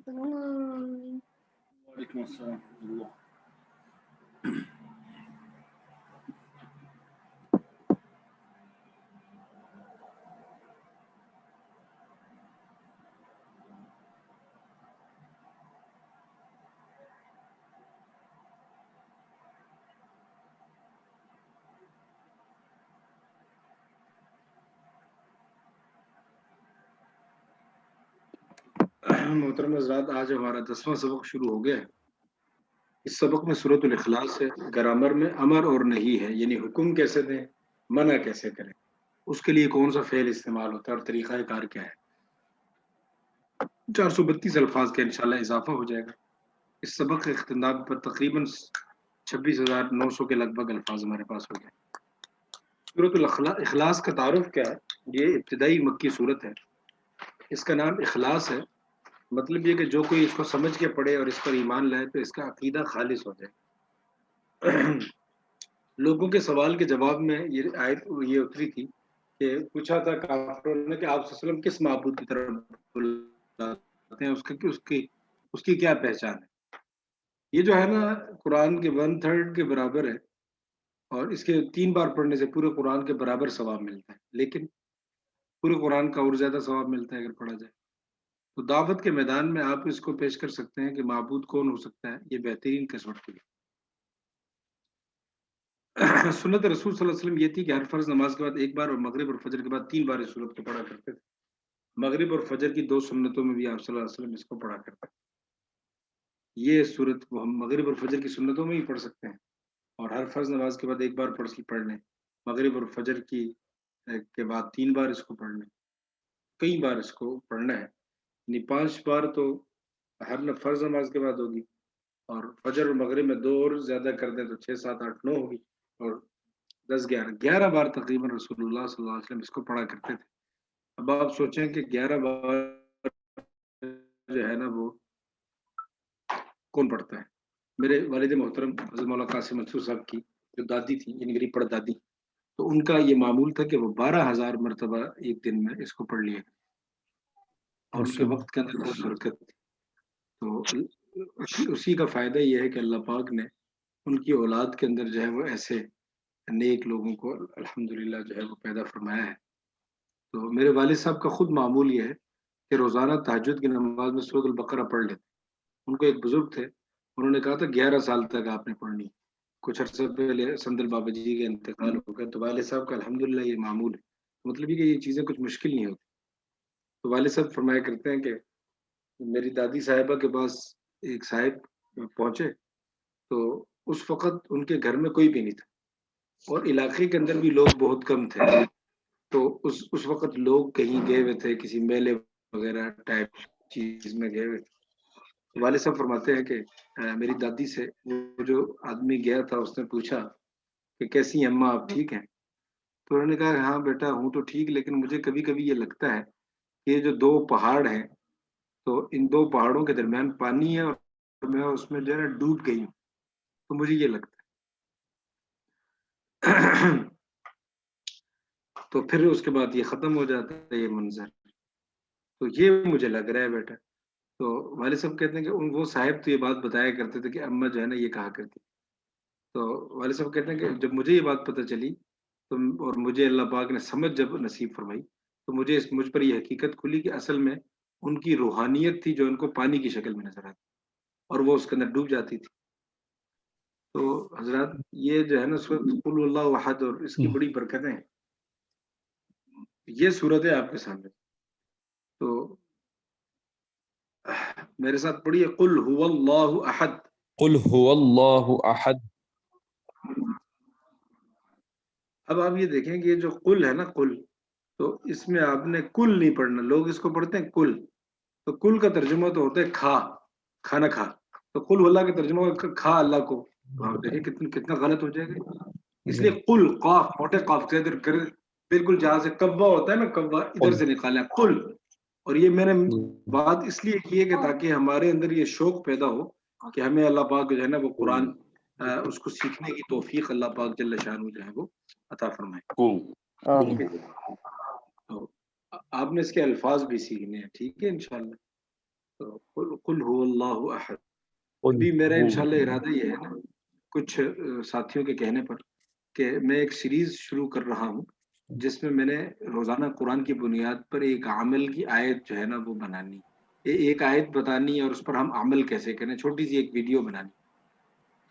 وعلیکم السلام ورحمۃ اللہ۔ محترم حضرات، آج ہمارا 10واں سبق شروع ہو گیا ہے۔ اس سبق میں سورۃ الاخلاص ہے۔ گرامر میں امر اور نہیں ہے، یعنی حکم کیسے دیں، منع کیسے کریں، اس کے لیے کون سا فعل استعمال ہوتا ہے اور طریقہ کار کیا ہے۔ 432 الفاظ کا انشاءاللہ اضافہ ہو جائے گا۔ اس سبق کے اختتام پر تقریباً 26,900 کے لگ بھگ الفاظ ہمارے پاس ہو گئے۔ سورۃ الاخلاص کا تعارف کیا ہے؟ یہ ابتدائی مکی صورت ہے۔ اس کا نام اخلاص ہے، مطلب یہ کہ جو کوئی اس کو سمجھ کے پڑھے اور اس پر ایمان لائے تو اس کا عقیدہ خالص ہو جائے۔ لوگوں کے سوال کے جواب میں یہ آیت یہ اتری تھی کہ پوچھا تھا کافروں نے کہ آپ صلی اللہ علیہ وسلم کس معبود کی طرف بلاتے ہیں، اس کی کیا پہچان ہے۔ یہ جو ہے نا قرآن کے 1/3 کے برابر ہے، اور اس کے 3 بار پڑھنے سے پورے قرآن کے برابر ثواب ملتا ہے، لیکن پورے قرآن کا اور زیادہ ثواب ملتا ہے اگر پڑھا جائے۔ تو دعوت کے میدان میں آپ اس کو پیش کر سکتے ہیں کہ معبود کون ہو سکتا ہے، یہ بہترین قسمت کی ہے۔ سنت رسول صلی اللہ علیہ وسلم یہ تھی کہ ہر فرض نماز کے بعد ایک بار اور مغرب اور فجر کے بعد 3 بار اس صورت کو پڑھا کرتے تھے۔ مغرب اور فجر کی 2 سنتوں میں بھی آپ صلی اللہ علیہ وسلم اس کو پڑھا کرتے تھے۔ یہ صورت کو ہم مغرب اور فجر کی سنتوں میں ہی پڑھ سکتے ہیں، اور ہر فرض نماز کے بعد ایک بار پڑھ لیں، مغرب اور فجر کی کے بعد 3 بار اس کو پڑھ لیں، کئی بار اس کو پڑھنا ہے، یعنی 5 بار تو ہر فرض نماز کے بعد ہوگی، اور فجر اور مغرب میں 2 اور زیادہ کر دیں تو 6 7 8 9 ہوگی، اور 10 11 بار تقریباً رسول اللہ صلی اللہ علیہ وسلم اس کو پڑھا کرتے تھے۔ اب آپ سوچیں کہ 11 بار جو ہے نا وہ کون پڑھتا ہے۔ میرے والد محترم حضرت مولانا قاسم منصور صاحب کی جو دادی تھی، یعنی میری پڑدادی، تو ان کا یہ معمول تھا کہ وہ 12,000 مرتبہ ایک دن میں اس کو پڑھ لیا، اور ان کے وقت کے اندر بہت برکت تھی۔ تو اسی کا فائدہ یہ ہے کہ اللہ پاک نے ان کی اولاد کے اندر جو ہے وہ ایسے نیک لوگوں کو الحمدللہ جو ہے وہ پیدا فرمایا ہے۔ تو میرے والد صاحب کا خود معمول یہ ہے کہ روزانہ تہجد کی نماز میں سورۃ البقرہ پڑھ لیتے۔ ان کو ایک بزرگ تھے، انہوں نے کہا تھا 11 سال تک آپ نے پڑھنی۔ کچھ عرصہ پہلے سندل بابا جی کا انتقال ہو گیا، تو والد صاحب کا الحمدللہ یہ معمول ہے، مطلب یہ کہ یہ چیزیں کچھ مشکل نہیں ہوتی۔ تو والد صاحب فرمایا کرتے ہیں کہ میری دادی صاحبہ کے پاس ایک صاحب پہنچے، تو اس وقت ان کے گھر میں کوئی بھی نہیں تھا، اور علاقے کے اندر بھی لوگ بہت کم تھے۔ تو اس وقت لوگ کہیں گئے ہوئے تھے، کسی میلے وغیرہ ٹائپ چیز میں گئے ہوئے تھے۔ والد صاحب فرماتے ہیں کہ میری دادی سے وہ جو آدمی گیا تھا اس نے پوچھا کہ کیسی ہیں اماں، آپ ٹھیک ہیں؟ تو انہوں نے کہا ہاں بیٹا ہوں تو ٹھیک، لیکن مجھے کبھی کبھی یہ لگتا ہے کہ یہ جو 2 پہاڑ ہیں، تو ان 2 پہاڑوں کے درمیان پانی ہے، اور میں اس میں جو ہے نا ڈوب گئی ہوں، تو مجھے یہ لگتا ہے۔ تو پھر اس کے بعد یہ ختم ہو جاتا ہے یہ منظر، تو یہ مجھے لگ رہا ہے بیٹا۔ تو والد صاحب کہتے ہیں کہ وہ صاحب تو یہ بات بتایا کرتے تھے کہ اماں جو ہے نا یہ کہا کرتی۔ تو والد صاحب کہتے ہیں کہ جب مجھے یہ بات پتہ چلی تو، اور مجھے اللہ پاک نے سمجھ جب نصیب فرمائی، تو مجھ پر یہ حقیقت کھلی کہ اصل میں ان کی روحانیت تھی جو ان کو پانی کی شکل میں نظر آتی، اور وہ اس کے اندر ڈوب جاتی تھی۔ تو حضرات یہ جو ہے نا سورۃ قل اللہ احد، اور اس کی بڑی برکتیں ہیں۔ یہ صورت ہے آپ کے سامنے، تو میرے ساتھ پڑھیے قل هو اللہ احد۔ قل هو اللہ احد۔ اب آپ یہ دیکھیں کہ یہ جو قل ہے نا قل، تو اس میں آپ نے کل نہیں پڑھنا، لوگ اس کو پڑھتے ہیں کل، تو کل کا ترجمہ تو ہوتا ہے کھا، کھانا کھا، تو قل اللہ کا ترجمہ کھا اللہ کو، تو آپ دیکھیں کتنا غلط ہو جائے گا۔ اس لیے قل قاف موٹے قاف سے بالکل جہاں سے کبا ہوتا ہے نا، کبا ادھر سے نکالا قل۔ اور یہ میں نے بات اس لیے کی ہے کہ تاکہ ہمارے اندر یہ شوق پیدا ہو کہ ہمیں اللہ پاک جو ہے نا وہ قرآن اس کو سیکھنے کی توفیق اللہ پاک جل شانہ جو ہے وہ عطا فرمائے۔ تو آپ نے اس کے الفاظ بھی سیکھنے ہیں، ٹھیک ہے انشاءاللہ۔ تو قل هو اللہ احد. قل ابھی میرا هو انشاءاللہ ارادہ یہ ہے نا کچھ ساتھیوں کے کہنے پر کہ میں ایک سیریز شروع کر رہا ہوں جس میں نے روزانہ قرآن کی بنیاد پر ایک عمل کی آیت جو ہے نا وہ بنانی ایک آیت بتانی ہے اور اس پر ہم عمل کیسے کریں چھوٹی سی ایک ویڈیو بنانی.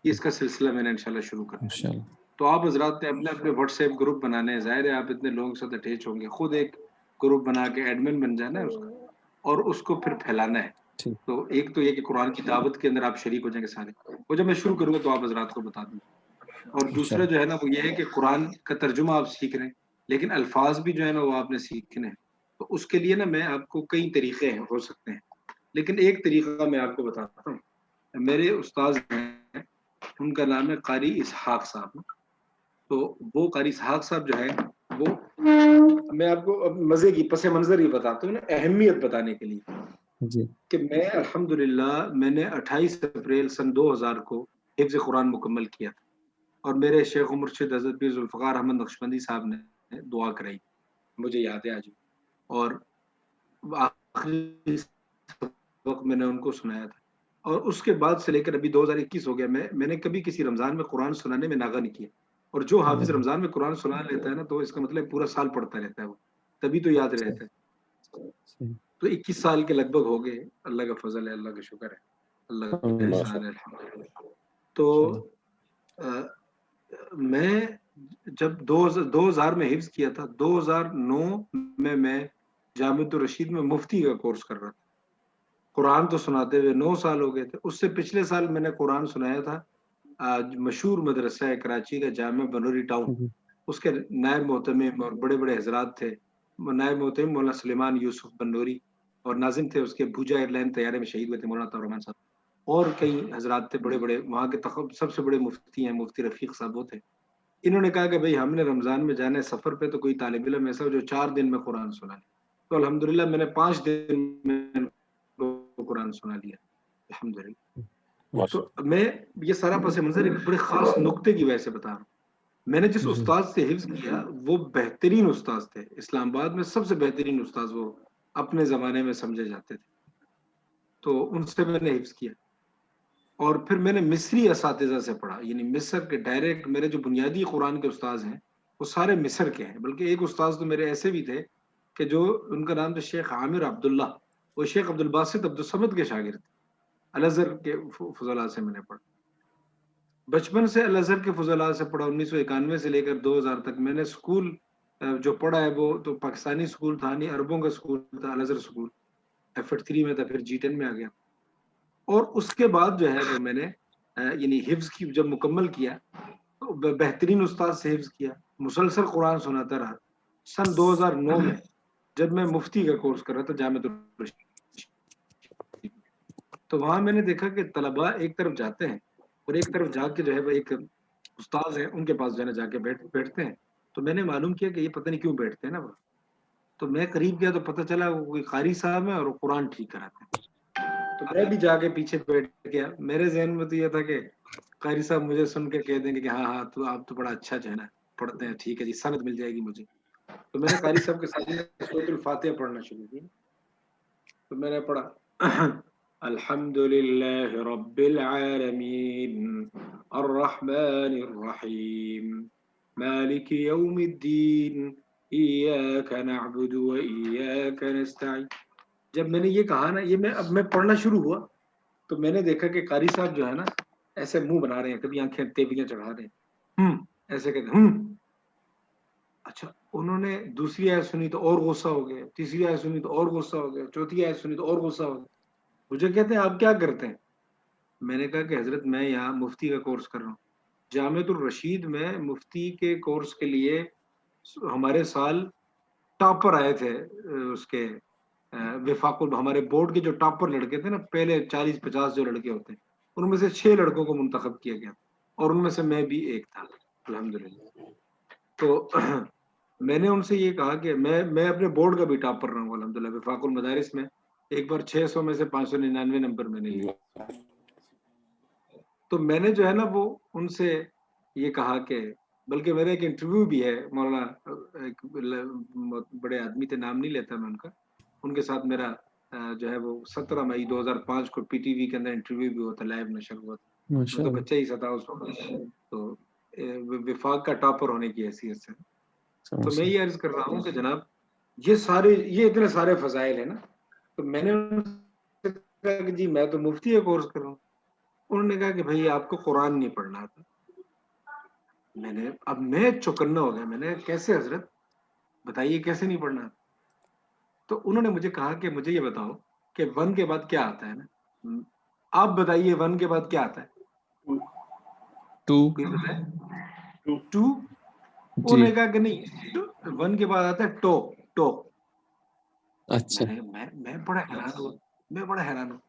اس کا سلسلہ میں نے انشاءاللہ شروع کرنا ہے. انشاءاللہ. تو آپ حضرات نے اپنے اپنے واٹس ایپ گروپ بنانے ہیں. ظاہر ہے آپ اتنے لوگوں کے ساتھ اٹیچ ہوں گے. خود ایک گروپ بنا کے ایڈمن بن جانا ہے اس کا اور اس کو پھر پھیلانا ہے. ٹھیک. تو ایک تو یہ کہ قرآن کی دعوت کے اندر آپ شریک ہو جائیں گے سارے. وہ جب میں شروع کروں گا تو آپ حضرات کو بتا دوں. اور دوسرا انشاءاللہ. جو ہے نا وہ یہ ہے کہ قرآن کا ترجمہ آپ سیکھ رہے ہیں لیکن الفاظ بھی جو ہے نا وہ آپ نے سیکھنے ہیں. تو اس کے لیے نا میں آپ کو کئی طریقے ہو سکتے ہیں لیکن ایک طریقہ میں آپ کو بتاتا ہوں. میرے استاذ ہیں ان کا نام ہے قاری اسحاق صاحب. تو وہ قاری اسحاق صاحب جو ہے وہ میں آپ کو اب مزے کی پس منظر ہی بتاتا ہوں نا اہمیت بتانے کے لیے جی. کہ میں الحمدللہ میں نے 28 اپریل سن 2000 کو حفظ قرآن مکمل کیا تھا اور میرے شیخ و مرشد حضرت پیر ذوالفقار احمد نقشبندی صاحب نے دعا کرائی مجھے یاد ہے آج. اور آخری وقت میں نے ان کو سنایا تھا اور اس کے بعد سے لے کر ابھی 2021 ہو گیا میں نے کبھی کسی رمضان میں قرآن سنانے میں ناغہ نہیں کیا. اور جو حافظ رمضان میں قرآن سنا لیتا ہے نا تو اس کا مطلب پورا سال پڑھتا رہتا ہے وہ تبھی تو یاد رہتا ہے. تو 21 سال کے لگ بھگ ہو گئے. اللہ کا فضل ہے, اللہ کا شکر ہے, اللہ کا احسان ہے الحمدللہ. تو میں جب 2000 میں حفظ کیا تھا 2009 میں جامعۃ الرشید میں مفتی کا کورس کر رہا تھا. قرآن تو سناتے ہوئے 9 سال ہو گئے تھے. اس سے پچھلے سال میں نے قرآن سنایا تھا مشہور مدرسہ ہے کراچی کا جامعہ بنوری ٹاؤن. اس کے نائب محتمم اور بڑے بڑے حضرات تھے. نائب محتمم مولانا سلیمان یوسف بنوری اور ناظم تھے اس کے بھوجا ایئر لائن طیارے میں شہید ہوئے تھے مولانا عطا الرحمن صاحب. اور کئی حضرات تھے بڑے بڑے وہاں کے سب سے بڑے مفتی ہیں مفتی رفیق صاحب وہ تھے. انہوں نے کہا کہ بھئی ہم نے رمضان میں جانا ہے سفر پہ تو کوئی طالب علم ایسا ہو جو 4 دن میں قرآن سنا لے. تو الحمدللہ میں نے 5 دن میں قرآن سنا لیا الحمدللہ. تو میں یہ سارا پس منظر ایک بڑے خاص نقطے کی وجہ سے بتا رہا ہوں. میں نے جس استاد سے حفظ کیا وہ بہترین استاذ تھے. اسلام آباد میں سب سے بہترین استاذ وہ اپنے زمانے میں سمجھے جاتے تھے. تو ان سے میں نے حفظ کیا اور پھر میں نے مصری اساتذہ سے پڑھا. یعنی مصر کے ڈائریکٹ میرے جو بنیادی قرآن کے استاذ ہیں وہ سارے مصر کے ہیں. بلکہ ایک استاذ تو میرے ایسے بھی تھے کہ جو ان کا نام تھا شیخ عامر عبداللہ. وہ شیخ عبدالباسط عبدالصمد کے شاگرد تھے. الازہر کے فضلاء سے میں نے پڑھا. بچپن سے الازہر کے فضلاء سے پڑھا. 1991 سے لے کر 2000 تک میں نے اسکول جو پڑھا ہے وہ تو پاکستانی اسکول تھا نہیں, عربوں کا اسکول تھا, الازہر اسکول. F3 میں تھا, پھر G10 میں آ گیا. اور اس کے بعد جو ہے وہ میں نے یعنی حفظ کی جب مکمل کیا تو بہترین استاد سے حفظ کیا. مسلسل قرآن سناتا رہا. سن 2009 میں جب میں مفتی کا کورس کر رہا تھا جامعۃ الرشید تو وہاں میں نے دیکھا کہ طلباء ایک طرف جاتے ہیں اور ایک طرف جا کے جو ہے وہ ایک استاذ ہے ان کے پاس جو ہے نا جا کے بیٹھتے ہیں. تو میں نے معلوم کیا کہ یہ پتہ نہیں کیوں بیٹھتے ہیں نا وہ. تو میں قریب گیا تو پتہ چلا وہ کوئی قاری صاحب ہے اور وہ قرآن ٹھیک کراتے ہیں. تو میں بھی جا کے پیچھے بیٹھ گیا. میرے ذہن میں تو یہ تھا کہ قاری صاحب مجھے سن کے کہہ دیں گے کہ ہاں ہاں تو آپ تو بڑا اچھا جو ہے نا پڑھتے ہیں, ٹھیک ہے جی سند مل جائے گی مجھے. تو میں نے قاری صاحب کے ساتھ سورۃ الفاتحہ پڑھنا شروع کی. تو میں نے پڑھا الحمدللہ رب العالمین الرحمن الرحیم مالک یوم الدین ایاک نعبد و ایاک نستعین. جب میں نے یہ کہا نا یہ اب میں پڑھنا شروع ہوا تو میں نے دیکھا کہ قاری صاحب جو ہے نا ایسے منہ بنا رہے ہیں, کبھی آنکھیں تیبیاں چڑھا رہے ہیں, ایسے کہتے ہیں. اچھا انہوں نے دوسری آیت سنی تو اور غصہ ہو گیا, تیسری آیت سنی تو اور غصہ ہو گیا, چوتھی آیت سنی تو اور غصہ ہو گیا. مجھے کہتے ہیں آپ کیا کرتے ہیں؟ میں نے کہا کہ حضرت میں یہاں مفتی کا کورس کر رہا ہوں. جامعۃ الرشید میں مفتی کے کورس کے لیے ہمارے سال ٹاپر آئے تھے اس کے وفاق ہمارے بورڈ کے جو ٹاپر لڑکے تھے نا پہلے 40-50 جو لڑکے ہوتے ہیں ان میں سے 6 لڑکوں کو منتخب کیا گیا اور ان میں سے میں بھی ایک تھا الحمدللہ. تو میں نے ان سے یہ کہا کہ میں اپنے بورڈ کا بھی ٹاپر رہا ہوں الحمدللہ. وفاق المدارس میں ایک بار 600 میں سے 599 نمبر میں نے لیے. تو میں نے جو ہے نا وہ ان سے یہ کہا کہ بلکہ میرا ایک انٹرویو بھی ہے مولانا ایک بڑے آدمی تھے, نام نہیں لیتا میں ان کا, ان کے ساتھ میرا جو ہے وہ 17 مئی 2005 کو پی ٹی وی کے اندر انٹرویو بھی ہوا تھا، لائیو نشر ہوا تھا. میں تو بچہ ہی تھا اس وقت، تو وفاق کا ٹاپر ہونے کی حیثیت سے. تو میں یہ عرض کر رہا ہوں کہ جناب یہ اتنے سارے فضائل ہیں نا، تو میں نے ان سے کہا کہ جی میں تو مفتی کا کورس کر رہا ہوں. انہوں نے کہا کہ بھائی آپ کو قرآن نہیں پڑھنا آتا. اب میں چوکنا ہو گیا. میں نے کیسے حضرت بتائیے کیسے نہیں پڑھنا؟ تو انہوں نے مجھے کہا کہ مجھے یہ بتاؤ کہ 1 کے بعد کیا آتا ہے نا، آپ بتائیے 1 کے بعد کیا آتا ہے؟ 2. انہوں نے کہا کہ نہیں، 1 کے بعد آتا ہے ٹو. اچھا میں بڑا حیران ہوں.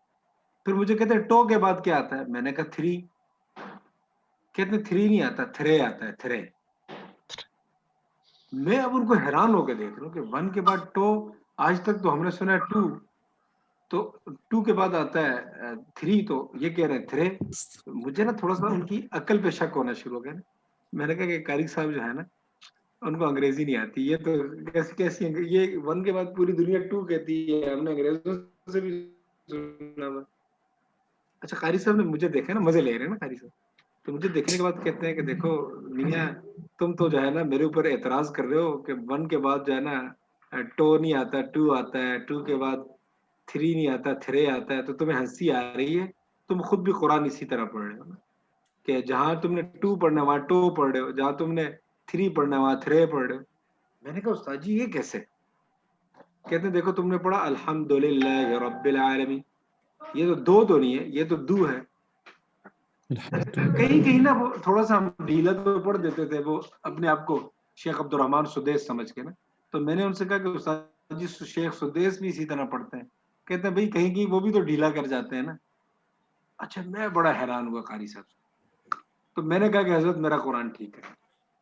پھر مجھے کہتے ہیں ٹو کے بعد کیا آتا ہے؟ میں نے کہا 3. کہتے ہیں 3 نہیں آتا، تھرے آتا ہے، تھرے. میں اب ان کو حیران ہو کے دیکھ رہا ہوں کہ 1 کے بعد ٹو. آج تک تو ہم نے سنا ہے 2، تو 2 کے بعد آتا ہے 3، تو یہ کہہ رہے ہیں تھرے. مجھے نا تھوڑا سا ان کی عقل پہ شک ہونا شروع ہو گیا نا. میں نے کہا کہ قاری صاحب جو ہے نا ان کو انگریزی نہیں آتی، یہ تو کیسی یہ 1 کے بعد پوری دنیا 2 کہتی ہے، ہم نے انگریزوں سے بھی سنا ہوا. اچھا قاری صاحب نے مجھے دیکھا نا، مزے لے رہے ہیں نا قاری صاحب، تو مجھے دیکھنے کے بعد کہتے ہیں کہ دیکھو میاں تم تو جو ہے نا میرے اوپر اعتراض کر رہے ہو کہ 1 کے بعد جو ہے نا ٹو نہیں آتا، 2 آتا ہے، 2 کے بعد 3 نہیں آتا، تھرے آتا ہے، تو تمہیں ہنسی آ رہی ہے. تم خود بھی قرآن اسی طرح پڑھ رہے ہو نا، کہ جہاں تم نے 2 پڑھنا وہاں 2 پڑھ رہے ہو، جہاں تم نے 3 پڑھنا وہاں تھرے پڑھ رہے ہو. میں نے کہا استاد جی یہ کیسے؟ کہتے ہیں دیکھو تم نے پڑھا الحمدللہ رب العالمین، یہ تو دو نہیں ہے، یہ تو دو ہے. کہیں نا وہ تھوڑا سا ہم ڈھیلا تو پڑھ دیتے تھے، وہ اپنے آپ کو شیخ عبد الرحمان سدیس سمجھ کے نا. تو میں نے ان سے کہا کہ استاد جی شیخ سدیس بھی اسی طرح پڑھتے ہیں. کہتے ہیں بھائی کہیں کی وہ بھی تو ڈھیلا کر جاتے ہیں نا. اچھا میں بڑا حیران ہوا قاری صاحب سے. تو میں نے کہا کہ حضرت میرا قرآن ٹھیک ہے.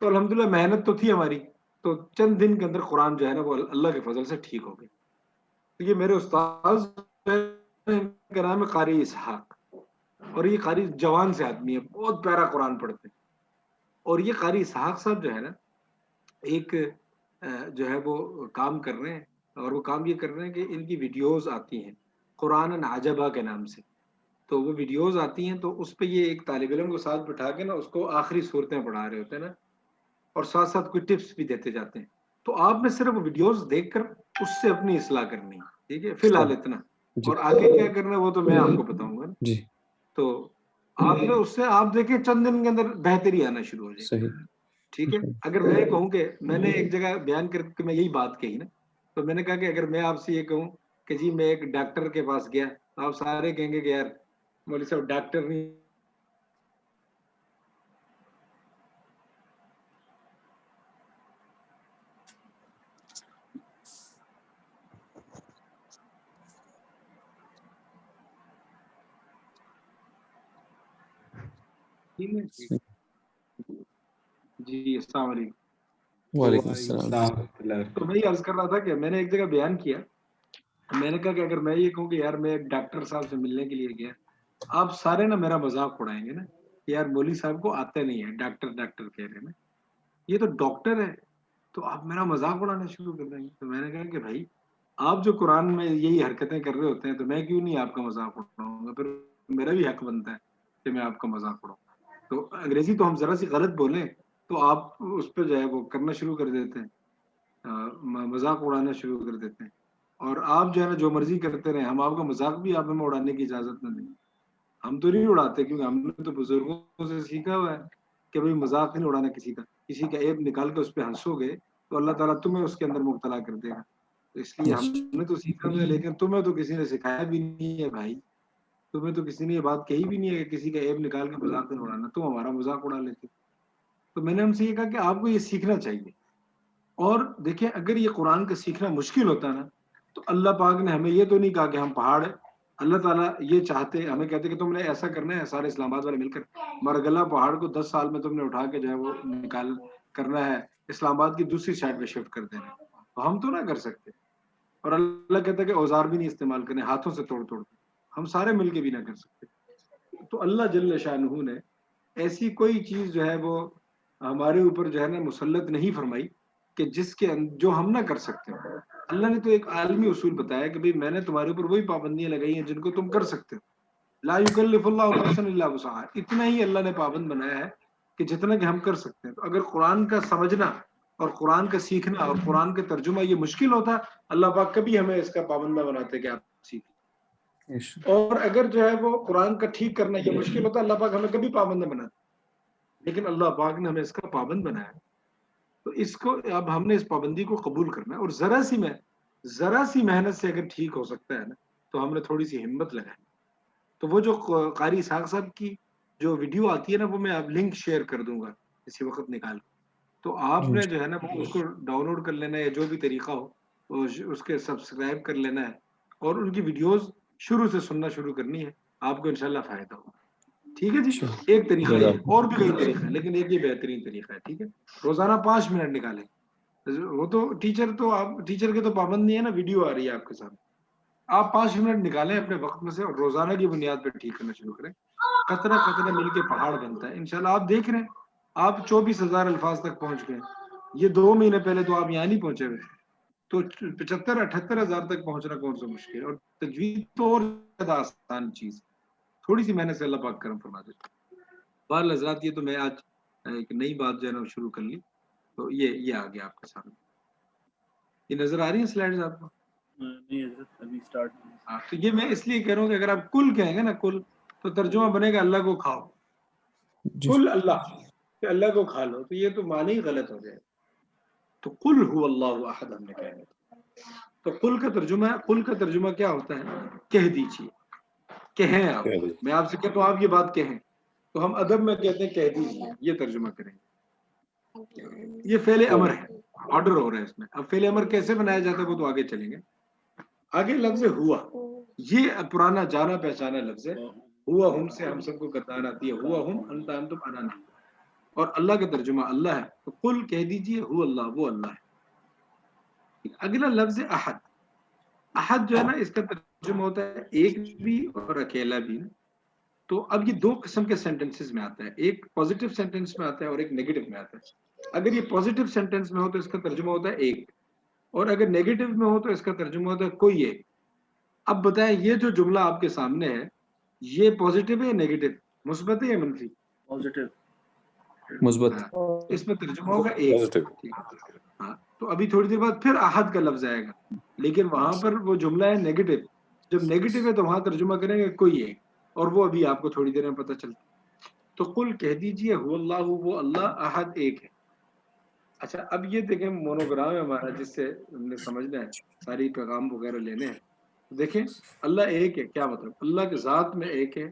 تو الحمدللہ محنت تو تھی ہماری، تو چند دن کے اندر قرآن جو ہے نا وہ اللہ کے فضل سے ٹھیک ہو گیا. تو یہ میرے استاد کا نام ہے قاری اسحاق، اور یہ قاری جوان سے آدمی ہے، بہت پیارا قرآن پڑھتے ہیں. اور یہ قاری اسحاق صاحب جو ہے نا ایک جو ہے وہ کام کر رہے ہیں، اور وہ کام یہ کر رہے ہیں کہ ان کی ویڈیوز آتی ہیں قرآن عجبہ کے نام سے. تو وہ ویڈیوز آتی ہیں، تو اس پہ یہ ایک طالب علم کو ساتھ بٹھا کے نا اس کو آخری صورتیں پڑھا رہے ہوتے ہیں نا، اور ساتھ ساتھ کوئی ٹپس بھی دیتے جاتے ہیں. تو آپ نے صرف ویڈیوز دیکھ کر اس سے اپنی اصلاح کرنی ہے، ٹھیک ہے؟ فی الحال اتنا، اور آگے کیا کرنا ہے وہ تو میں آپ کو بتاؤں گا. تو آپ نے اس سے آپ دیکھیں چند دن کے اندر بہتری آنا شروع ہو جائے. ٹھیک ہے. اگر میں کہوں کہ میں نے ایک جگہ بیان کر کے میں یہی بات کہی نا، تو میں نے کہا کہ اگر میں آپ سے یہ کہوں کہ جی میں ایک ڈاکٹر کے پاس گیا، آپ سارے کہیں گے کہ یار مولوی صاحب ڈاکٹر نہیں جی. السلام علیکم. وعلیکم السلام. تو میں یہ عرض کر رہا تھا کہ میں نے ایک جگہ بیان کیا، میں نے کہا کہ اگر میں یہ کہوں کہ یار میں ایک ڈاکٹر صاحب سے ملنے کے لیے گیا، آپ سارے نا میرا مذاق اڑائیں گے نا کہ یار مولوی صاحب کو آتا نہیں ہے، ڈاکٹر ڈاکٹر کہہ رہے ہیں نا، یہ تو ڈاکٹر ہے. تو آپ میرا مذاق اڑانا شروع کر دیں گے. تو میں نے کہا کہ بھائی آپ جو قرآن میں یہی حرکتیں کر رہے ہوتے ہیں تو میں کیوں نہیں آپ کا مذاق اڑاؤں گا؟ پھر میرا بھی حق بنتا ہے کہ میں آپ کا مذاق اڑاؤں. تو انگریزی تو ہم ذرا سی غلط بولیں تو آپ اس پہ جو ہے وہ کرنا شروع کر دیتے ہیں، مذاق اڑانا شروع کر دیتے ہیں. اور آپ جو ہے نا جو مرضی کرتے رہیں، ہم آپ کا مذاق بھی آپ ہمیں اڑانے کی اجازت نہ دیں. ہم تو نہیں اڑاتے، کیونکہ ہم نے تو بزرگوں سے سیکھا ہوا ہے کہ بھائی مذاق نہیں اڑانا کسی کا عیب نکال کے اس پہ ہنسو گے تو اللہ تعالیٰ تمہیں اس کے اندر مبتلا کر دے گا. تو اس لیے ہم نے تو سیکھا ہوا ہے، لیکن تمہیں تو کسی نے سکھایا بھی نہیں ہے بھائی، تمہیں تو کسی نے یہ بات کہی بھی نہیں ہے کہ کسی کا عیب نکال کے مذاق نہیں اڑانا، تم ہمارا مذاق اڑا لیتے. تو میں نے ہم سے یہ کہا کہ آپ کو یہ سیکھنا چاہیے. اور دیکھیں اگر یہ قرآن کا سیکھنا مشکل ہوتا نا تو اللہ پاک نے ہمیں یہ تو نہیں کہا کہ ہم پہاڑ، اللہ تعالیٰ یہ چاہتے ہمیں کہتے کہ تم نے ایسا کرنا ہے، سارے اسلام آباد والے مل کر مرگلا پہاڑ کو 10 سال میں تم نے اٹھا کے جو ہے وہ نکال کرنا ہے، اسلام آباد کی دوسری سائڈ پہ شفٹ کر دینا. تو ہم تو نہ کر سکتے. اور اللہ کہتا ہے کہ اوزار بھی نہیں استعمال کرنے، ہاتھوں سے توڑ توڑ، ہم سارے مل کے بھی نہ کر سکتے. تو اللہ جل شانہ نے ایسی کوئی چیز جو ہے وہ ہمارے اوپر جو ہے نا مسلط نہیں فرمائی کہ جو ہم نہ کر سکتے. اللہ نے تو ایک عالمی اصول بتایا کہ بھئی میں نے تمہارے اوپر وہی پابندیاں لگائی ہیں جن کو تم کر سکتے ہو. لا یکلف اللہ نفسا الا وسعها، اتنا ہی اللہ نے پابند بنایا ہے کہ جتنا کہ ہم کر سکتے ہیں. تو اگر قرآن کا سمجھنا اور قرآن کا سیکھنا اور قرآن کا ترجمہ یہ مشکل ہوتا، اللہ پاک کبھی ہمیں اس کا پابندہ بناتے کہ آپ سیکھیں. اور اگر جو ہے وہ قرآن کا ٹھیک کرنا یہ مشکل ہوتا، اللہ پاک ہمیں کبھی پابندہ بناتے. لیکن اللہ پاک نے ہمیں اس کا پابند بنایا. تو اس کو اب ہم نے اس پابندی کو قبول کرنا ہے، اور ذرا سی محنت سے اگر ٹھیک ہو سکتا ہے نا تو ہم نے تھوڑی سی ہمت لگائی. تو وہ جو قاری اسحاق صاحب کی جو ویڈیو آتی ہے نا، وہ میں اب لنک شیئر کر دوں گا اسی وقت نکال کے. تو آپ نے جو ہے نا وہ اس کو ڈاؤن لوڈ کر لینا ہے، یا جو بھی طریقہ ہو اس کے سبسکرائب کر لینا ہے، اور ان کی ویڈیوز شروع سے سننا شروع کرنی ہے. آپ کو انشاءاللہ فائدہ ہوگا. ٹھیک ہے جی. ایک طریقہ یہ ہے، اور بھی کئی طریقہ ہے لیکن ایک یہ بہترین طریقہ ہے. ٹھیک ہے، روزانہ 5 منٹ نکالیں. وہ تو آپ ٹیچر کے تو پابند نہیں ہے نا، ویڈیو آ رہی ہے آپ کے سامنے. آپ 5 منٹ نکالیں اپنے وقت میں سے اور روزانہ کی بنیاد پہ ٹھیک کرنا شروع کریں. قطرہ قطرہ مل کے پہاڑ بنتا ہے. انشاءاللہ آپ دیکھ رہے ہیں آپ 24,000 الفاظ تک پہنچ گئے. یہ 2 مہینے پہلے تو آپ یہاں نہیں پہنچے ہوئے، تو 75-78 ہزار تک پہنچنا کون سا مشکل ہے. اور تجوید تو اور زیادہ آسان چیز، تھوڑی سی محنت سے اللہ پاک کرم فرما دیتا. بہرحال حضرات، یہ تو میں آج ایک نئی بات جو ہے نا شروع کر لی. تو یہ آ گیا آپ کے سامنے. یہ نظر آ رہی ہیں سلائڈز آپ کو؟ نہیں حضرت ابھی سٹارٹ. تو یہ میں اس لیے کہہ رہا ہوں کہ اگر آپ کل کہیں گے نا، کل، تو ترجمہ بنے گا اللہ کو کھاؤ. کل اللہ، کہ اللہ کو کھا لو، تو یہ تو معنی ہی غلط ہو جائے. تو قل هو اللہ احد ہم نے کہنا. تو قل کا ترجمہ کیا ہوتا ہے؟ کہہ دیجیے، کہیں آپ. میں آپ سے کہتا ہوں آپ یہ بات کہیں، تو ہم ادب میں کہتے ہیں کہہ دیجیے، یہ ترجمہ کریں. یہ فعل امر ہے، آرڈر ہو رہا ہے اس میں. اب فعل امر کیسے بنایا جاتا ہے وہ تو آگے چلیں گے. آگے لفظ ہوا، یہ پرانا جانا پہچانا لفظ ہے. ہوا ہم سے ہم سب کو گردان آتی ہے. ہوا ہم انت انتم انا نحن. اور اللہ کا ترجمہ اللہ ہے. تو قل کہہ دیجیے ہو اللہ، وہ اللہ ہے. اگلا لفظ احد. احد جو ہے نا اس کا ترجمہ ہوتا ہے ایک بھی اور اکیلا بھی. تو اب یہ 2 قسم کے سینٹنسز میں آتا ہے، ایک پازیٹیو سینٹنس میں آتا ہے اور ایک نیگیٹو میں آتا ہے. اگر یہ پازیٹیو سینٹنس میں ہو تو اس کا ترجمہ ہوتا ہے ایک، اور اگر نیگیٹو میں ہو تو اس کا ترجمہ ہوتا ہے کوئی ایک. اب بتائیں یہ جو جملہ آپ کے سامنے ہے یہ پازیٹیو ہے یا نیگیٹو، مثبت ہے یا منفی؟ پازیٹیو، مثبت. اس میں ترجمہ ہوگا ایک. ہاں، تو ابھی تھوڑی دیر بعد پھر احد کا لفظ آئے گا، لیکن وہاں پر وہ جملہ ہے نیگیٹو. جب نیگیٹو ہے تو وہاں ترجمہ کریں گے کوئی ایک، اور وہ ابھی آپ کو تھوڑی دیر میں پتہ چلتا. تو قل کہہ دیجیے هو اللہ، وہ اللہ احد ایک ہے. اچھا اب یہ دیکھیں مونوگرام ہے ہمارا جس سے ہم نے سمجھنا ہے، ساری پیغام وغیرہ لینے ہیں. دیکھیں اللہ ایک ہے، کیا مطلب؟ اللہ کے ذات میں ایک ہے.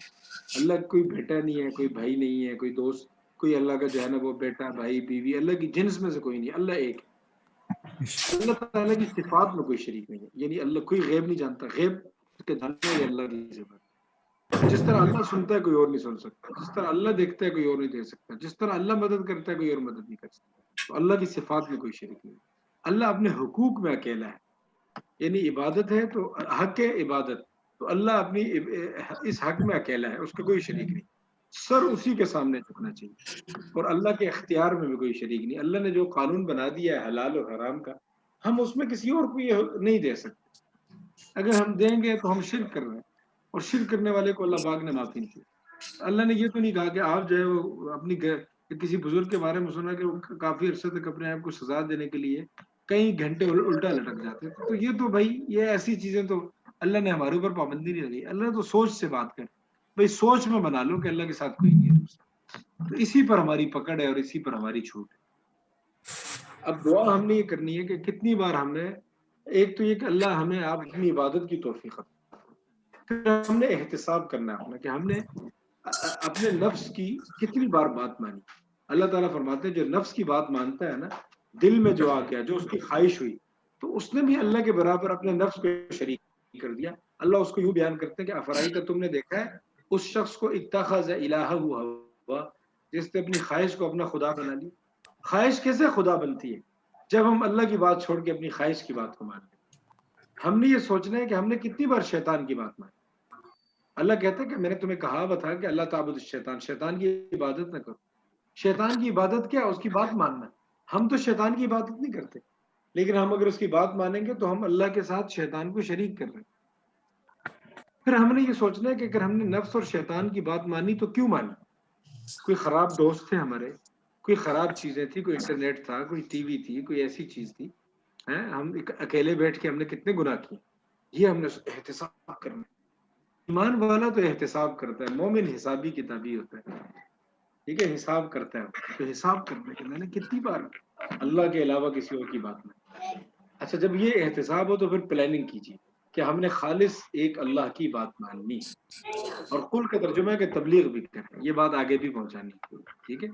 اللہ کوئی بیٹا نہیں ہے، کوئی بھائی نہیں ہے، کوئی دوست، کوئی اللہ کا جو ہے نا وہ بیٹا بھائی بیوی اللہ کی جنس میں سے کوئی نہیں. اللہ ایک ہے. اللہ تعالیٰ کی صفات میں کوئی شریک نہیں ہے، یعنی اللہ کوئی غیب نہیں جانتا. غیب اس کے جاننا یہ اللہ کی صفات. جس طرح اللہ سنتا ہے کوئی اور نہیں سن سکتا، جس طرح اللہ دیکھتا ہے کوئی اور نہیں دیکھ سکتا، جس طرح اللہ مدد کرتا ہے کوئی اور مدد نہیں کر سکتا. تو اللہ کی صفات میں کوئی شریک نہیں. اللہ اپنے حقوق میں اکیلا ہے، یعنی عبادت ہے تو حق ہے عبادت، تو اللہ اپنی اس حق میں اکیلا ہے، اس کا کوئی شریک نہیں. سر اسی کے سامنے جھکنا چاہیے. اور اللہ کے اختیار میں بھی کوئی شریک نہیں. اللہ نے جو قانون بنا دیا ہے حلال اور حرام کا، ہم اس میں کسی اور کو یہ نہیں دے سکتے. اگر ہم دیں گے تو ہم شرک کر رہے ہیں، اور شرک کرنے والے کو اللہ پاک نے معافی نہیں کی. اللہ نے یہ تو نہیں کہا کہ آپ جو ہے وہ اپنی کسی بزرگ کے بارے میں سنا کہ وہ کافی عرصے تک اپنے آپ کو سزا دینے کے لیے کئی گھنٹے الٹا لٹک جاتے تھے. تو یہ تو بھائی یہ ایسی چیزیں تو اللہ نے ہمارے اوپر پابندی نہیں لگی. اللہ نے تو سوچ سے بات کر، بھائی سوچ میں بنا لو کہ اللہ کے ساتھ کوئی نہیں ہے دوسرا. تو اسی پر ہماری پکڑ ہے اور اسی پر ہماری چھوٹ ہے. اب دعا ہم نے یہ کرنی ہے کہ کتنی بار ہم نے، ایک تو یہ کہ اللہ ہمیں آپ اپنی عبادت کی توفیق عطا. پھر ہم نے احتساب کرنا ہے اپنا کہ ہم نے اپنے نفس کی کتنی بار بات مانی. اللہ تعالیٰ فرماتے ہیں جو نفس کی بات مانتا ہے نا، دل میں جو آ گیا، جو اس کی خواہش ہوئی، تو اس نے بھی اللہ کے برابر اپنے نفس کو شریک کر دیا. اللہ اس کو یوں بیان کرتے ہیں کہ افرائیت، تم نے دیکھا ہے اس شخص کو اتخذ الہہ ہوا، جس نے اپنی خواہش کو اپنا خدا بنا لی. خواہش کیسے خدا بنتی ہے؟ جب ہم اللہ کی بات چھوڑ کے اپنی خواہش کی بات کو مانتے ہیں. ہم نے یہ سوچنا ہے کہ ہم نے کتنی بار شیطان کی بات مانی. اللہ کہتا ہے کہ میں نے تمہیں کہا تھا کہ اللہ تعبد الشیطان، شیطان کی عبادت نہ کرو. شیطان کی عبادت کیا؟ اس کی بات ماننا. ہم تو شیطان کی عبادت نہیں کرتے. لیکن ہم اگر اس کی بات مانیں گے تو ہم اللہ کے ساتھ شیطان کو شریک کر رہے ہیں۔ پھر ہم نے یہ سوچنا ہے کہ اگر ہم نے نفس اور شیطان کی بات مانی تو کیوں مانی؟ کوئی خراب دوست تھے ہمارے، کوئی خراب چیزیں تھی، کوئی انٹرنیٹ تھا، کوئی ٹی وی تھی، کوئی ایسی چیز تھی، ہم اکیلے بیٹھ کے ہم نے کتنے گناہ کیے، یہ ہم نے احتساب کرنا ہے۔ ایمان والا تو احتساب کرتا ہے، مومن حسابی کتابی ہوتا ہے، ٹھیک ہے، حساب کرتا ہے، تو حساب کرنا کہ میں نے کتنی بار اللہ کے علاوہ کسی اور کی بات میں۔ اچھا، جب یہ احتساب ہو تو پھر پلاننگ کیجیے کہ ہم نے خالص ایک اللہ کی بات ماننی، اور قل کا ترجمہ ہے کہ تبلیغ بھی کریں، یہ بات آگے بھی پہنچانی ہے، ٹھیک ہے۔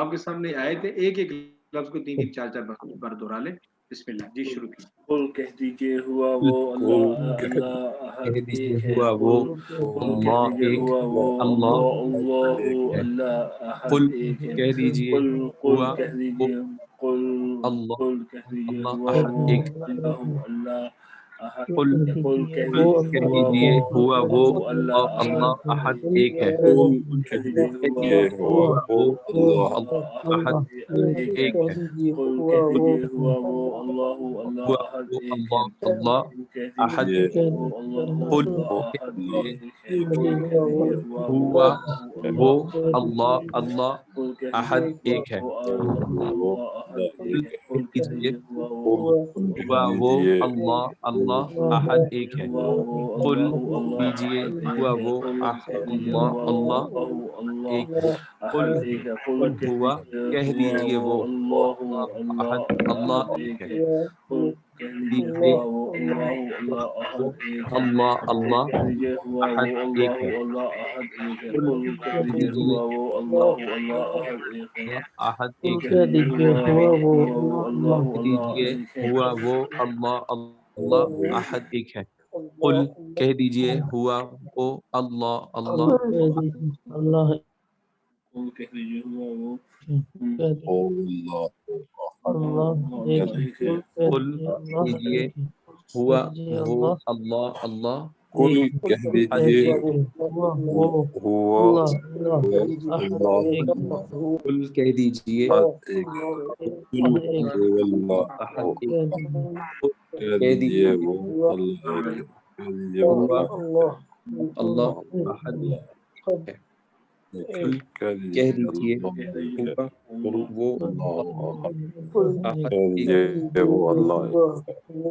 آپ کے سامنے آئے تھے، ایک ایک لفظ کو 3 4 بار دہرا لیں۔ بسم اللہ جی، شروع کیجیے۔ قل کہہ دیجئے ہوا وہ اللہ احد کہہ دیجیے ایک ہے۔ ہوا وہ قل کہہ اللہ دیجئے ایک، ہوا وہ اللہ اللہ احد قل ایک ہے۔ کہہ دیجیے قل ہوا کہہ وہ دیجئے اللہ قل کہہ دیجئے اللہ ہوا احد وہ ایک، اللہ احد قل قل کہہ قل دیجئے کہہ ہوا دیجیے ہوا وہ اللہ اللہ احد ایک ہے، قل کہہ دیجئے ہوا ہوا وہ اللہ احد ایک ہے۔ ایک ہے، قل کہہ دیجئے ہوا وہ اللہ ہوا احد وہ ایک ہے۔ اللہ اللہ قل کہہ احد، دیجئے وہ قل اللہ کہہ احد دیجیے ایک ہے۔ قل کہہ دیجئے ہوا ہوا وہ اللہ اللہ اللہ قل کہہ احد دیجئے ایک ہے، ہوا وہ اللہ احد قل ایک ہے۔ کہہ قل کہہ دیجیے دیجئے ہوا ہوا وہ اللہ اللہ احد ایک ہے، ہوا وہ قل اللہ دیجیے احد ہوا ایک ہے۔ وہ قل کہہ دیجئے اللہ ہوا اللہ اللہ ایک، قل احد ایک ہے۔ قل قل کہہ ہوا دیجئے کہہ ہوا دیجیے وہ اللہ احد اللہ احد ایک ایک ہے، ہے۔ قل کہہ دیجئے دیجیے ہوا وہ اللہ وہ احد ایک ہے۔ اللہ قل اللہ کہہ دیجئے ہوا احد وہ ایک ہے، اللہ احد ایک ہے۔ قل قل کہہ کہہ دیجئے دیجیے ہوا وہ اللہ احد ایک ہے۔ اللہ احد قل ایک ہے، کہہ دیجئے ہوا وہ کہہ اللہ دیجیے ایک ہے۔ ہوا وہ اللہ اللہ احد ایک ہے، قل کہہ دیجیے ہوا وہ اللہ اللہ قل کہہ دیجئے ہوا وہ اللہ ایک ہے۔ قل کیجیے ہوا وہ اللہ اللہ قل کہہ احد دیجئے ایک، ہوا اللہ قل کہہ دیجیے احد ایک، قل هو اللہ احد ایک، قل کہہ کہہ دیجئے دیجیے وہ اللہ ایک ہے، کہہ دیجئے وہ ہوا اللہ اللہ احد اللہ ہے، ایک ہے، قل کہہ کہہ دیجئے دیجیے اللہ ایک ہے، ہوا قل وہ اللہ احد، احد کہہ ایک، دیجئے وہ اللہ ایک ہے،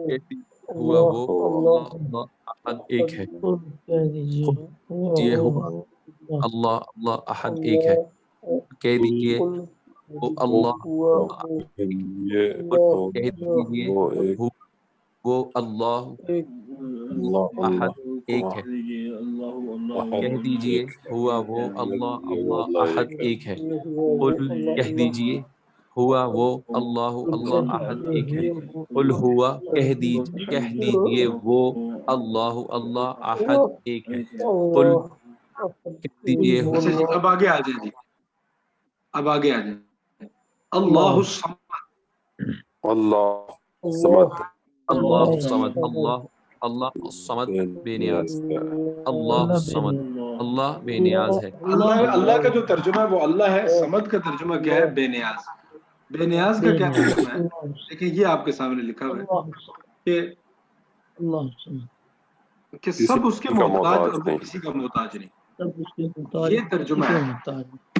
کہہ دیجیے ہوا وہ هو اللہ احد ایک ہے، قل کیجیے ہوا اللہ اللہ احد ایک ہے، کہہ قل دیجیے وہ وہ اللہ، کہہ دیجئے قل وہ کہہ دیجیے وہ ایک وہ اللہ اللہ احد ایک ہے، اللہ احد کہہ دیجیے ایک ہے، ہوا وہ کہہ اللہ دیجئے وہ اللہ اللہ احد ایک ہے، ایک ہے، قل کہہ دیجیے ہوا وہ اللہ اللہ احد ایک ہے، قل ہوا کہہ دیجیے وہ اللہ اللہ احد ایک ہے، قل کہہ دیجیے اچھا جی، اب آگے آ جائیں جی، اب آگے آ جائیں۔ اللہ الصمد، اللہ سمد اللہ الصمد، اللہ اللہ الصمد بے نیاز، اللہ الصمد اللہ بے نیاز ہے، اللہ کا جو ترجمہ ہے وہ اللہ ہے، صمد کا ترجمہ کیا ہے؟ بے نیاز۔ بے نیاز کا کیا ترجمہ ہے؟ دیکھیں یہ آپ کے سامنے لکھا ہوا ہے کہ کسی سب اس کے کا محتاج محتاج اور وہ نہیں، کسی کا محتاج نہیں۔ یہ ترجمہ ہے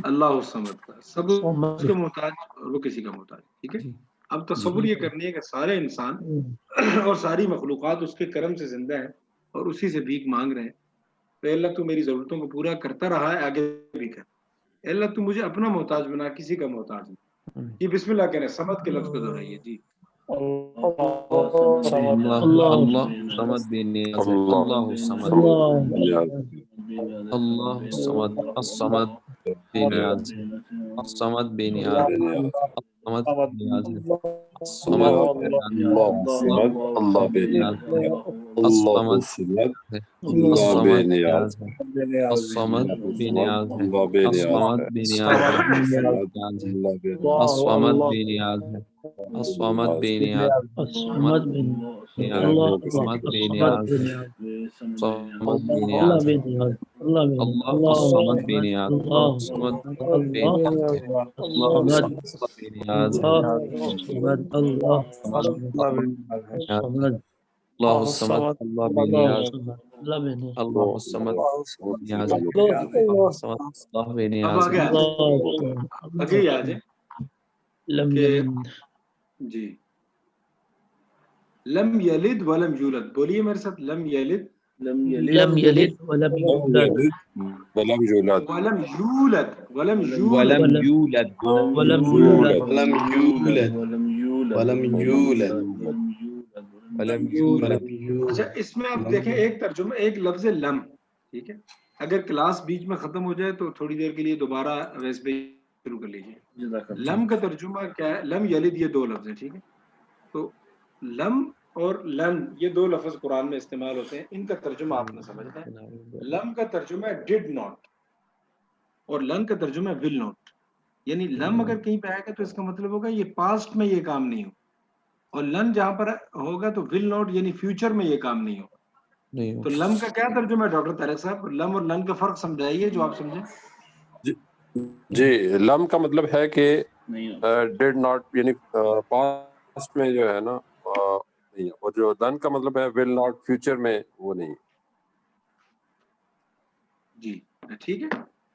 اللہ الصمد کا، سب اس کے محتاج اور وہ کسی کا محتاج، ٹھیک ہے۔ جی اب تصور یہ کرنی ہے کہ سارے انسان اور ساری مخلوقات اس کے کرم سے زندہ ہیں اور اسی سے بھیک مانگ رہے ہیں۔ تو اے اللہ تو میری ضرورتوں کو پورا کرتا رہا ہے، آگے بھی کر۔ اے اللہ تو مجھے اپنا محتاج بنا، کسی کا محتاج نہیں۔ یہ بسم اللہ کہنے صمد کے لفظ کو دہرائیے جی۔ اللہ اللہ صمد بے نیاز ہے، اللہ اللہ الصمد، سمد نیاز اللہ الصمد الصمد بے نیاز، الصمد بے نیاز، الصمد بے نیاز ہے، الصمد بے نیاز اللہ سمد اللہ بے نیاز، ہے، اللہ الصمد سمد اللہ بے الصمد بے نیاز، نیاز ہے، الصمد اللہ بے سمد نیاز ہے، اللہ بے نیاز الصمد ہے، بے نیاز ہے، سمد نیاز ہے، اللہ بے نیاز، الصمد بے نیاز ہے، الصمد بے نیاز، الصمد نیاز ہے، الصمد بے نیاز ہے، صمد بے نیاز ہے اللہ الصمد بے نیاز اللہ الصمد بے نیاز ہے اللہ الصمد بے نیاز ہے اللہ الصمد اللہ بے نیاز اللہ الصمد بے نیاز ہے اللہ الصمد اللہ بے اب نیاز ہے آگے آ جائیں کہ جی لم یلد ولم یولد، بولیے میرے ساتھ، لم یلد لم یلد لم یلد ولم يولد ولم يولد ولم یولد ولم ولم یولد یولد ولم يولد ولم یولد ولم يولد ولم یولد اچھا اس میں آپ دیکھیں ایک ترجمہ، ایک لفظ لم، ٹھیک ہے، اگر کلاس بیچ میں ختم ہو جائے تو تھوڑی دیر کے لیے دوبارہ ویسے پہ شروع کر لیجیے۔ لم کا ترجمہ کیا ہے؟ لم یلد یہ دو لفظ ہیں، ٹھیک ہے، تو لم اور لن یہ دو لفظ قرآن میں استعمال ہوتے ہیں، ان کا ترجمہ آپ نے سمجھنا ہے۔ لم کا ترجمہ ہے ڈڈ ناٹ اور لن کا ترجمہ ہے ول ناٹ، یعنی لم اگر کہیں پہ آئے گا تو اس کا مطلب ہوگا یہ پاسٹ میں یہ کام نہیں ہو، اور لن جہاں پر ہوگا تو ول ناٹ یعنی فیوچر میں یہ کام نہیں ہوگا۔ تو لم کا کیا ترجمہ ہے ڈاکٹر طارق صاحب؟ لم اور لن کا فرق سمجھائیے جو آپ سمجھیں۔ جی لم کا مطلب ہے کہ ڈیڈ ناٹ یعنی پاسٹ میں جو ہے نا نہیں، اور جو دن کا مطلب ہے ول ناٹ فیوچر میں وہ نہیں۔ جی ٹھیک ہے،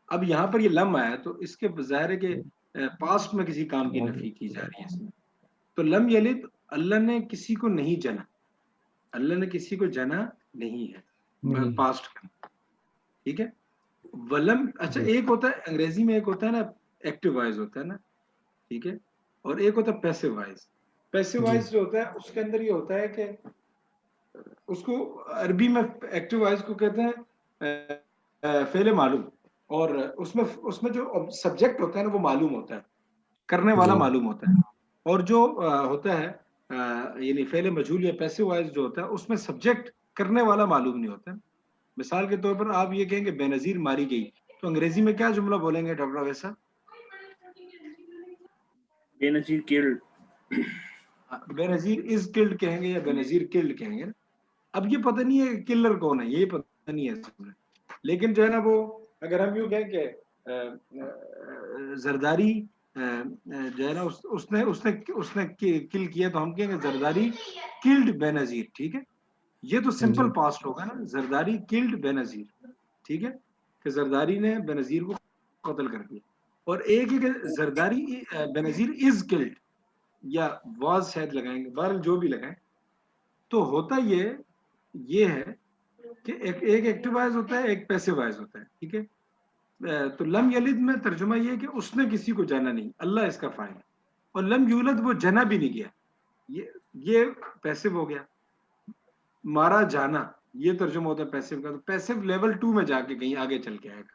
اب یہاں پر یہ لم آیا تو اس کے ظاہر ہے کہ پاسٹ میں کسی کام کی نفی کی جا رہی ہے اس میں۔ تو لم یلد اللہ نے کسی کو نہیں جنا، اللہ نے کسی کو جنا نہیں ہے پاسٹ کا، ٹھیک ہے۔ ولم اچھا ایک ہوتا ہے انگریزی میں، ایک ہوتا ہے نا ایکٹیو وائز ہوتا ہے نا، ٹھیک ہے، اور ایک ہوتا ہے پیسو وائز۔ پیسو وائز جو ہوتا ہے اس کے اندر یہ ہوتا ہے کہ اس کو عربی میں ایکٹیو وائز کو کہتے ہیں فعل معلوم، اور اس میں جو سبجیکٹ ہوتا ہے نا وہ معلوم ہوتا ہے، کرنے والا معلوم ہوتا ہے، اور جو ہوتا ہے یعنی فعل مجہول یا پیسو وائز جو ہوتا ہے اس میں سبجیکٹ کرنے والا معلوم نہیں ہوتا ہے۔ مثال کے طور پر آپ یہ کہیں گے بے نظیر ماری گئی، تو انگریزی میں کیا جملہ بولیں گے ڈاکٹر ویسا؟ بے نظیر کلڈ، بے نظیر از کلڈ کہیں گے یا بے نظیر کلڈ کہیں گے۔ اب یہ پتہ نہیں ہے کلر کون ہے، یہ پتہ نہیں ہے، لیکن جو ہے نا وہ اگر ہم یوں کہیں کہ زرداری جو ہے نا اس نے کل کیا تو ہم کہیں گے زرداری کلڈ بے نظیر، ٹھیک ہے، یہ تو سمپل پاسٹ ہوگا نا، زرداری کلڈ بے نظیر، ٹھیک ہے، کہ زرداری نے بے نظیر کو قتل کر دیا۔ اور ایک ہے کہ زرداری بے نظیر از کلڈ یا واز شاید لگائیں گے، بہرحال جو بھی لگائیں، تو ہوتا یہ ہے کہ ایک ایکٹیو وائز ہوتا ہے، ایک پیسو وائز ہوتا ہے، ٹھیک ہے۔ تو لم یلد میں ترجمہ یہ ہے کہ اس نے کسی کو جانا نہیں، اللہ اس کا فاعل ہے، اور لم یولد وہ جنا بھی نہیں گیا، یہ پیسو ہو گیا۔ مارا جانا یہ ترجمہ ہوتا ہے پیسو کا، تو پیسو لیول 2 میں جا کے کہیں آگے چل کے آئے گا۔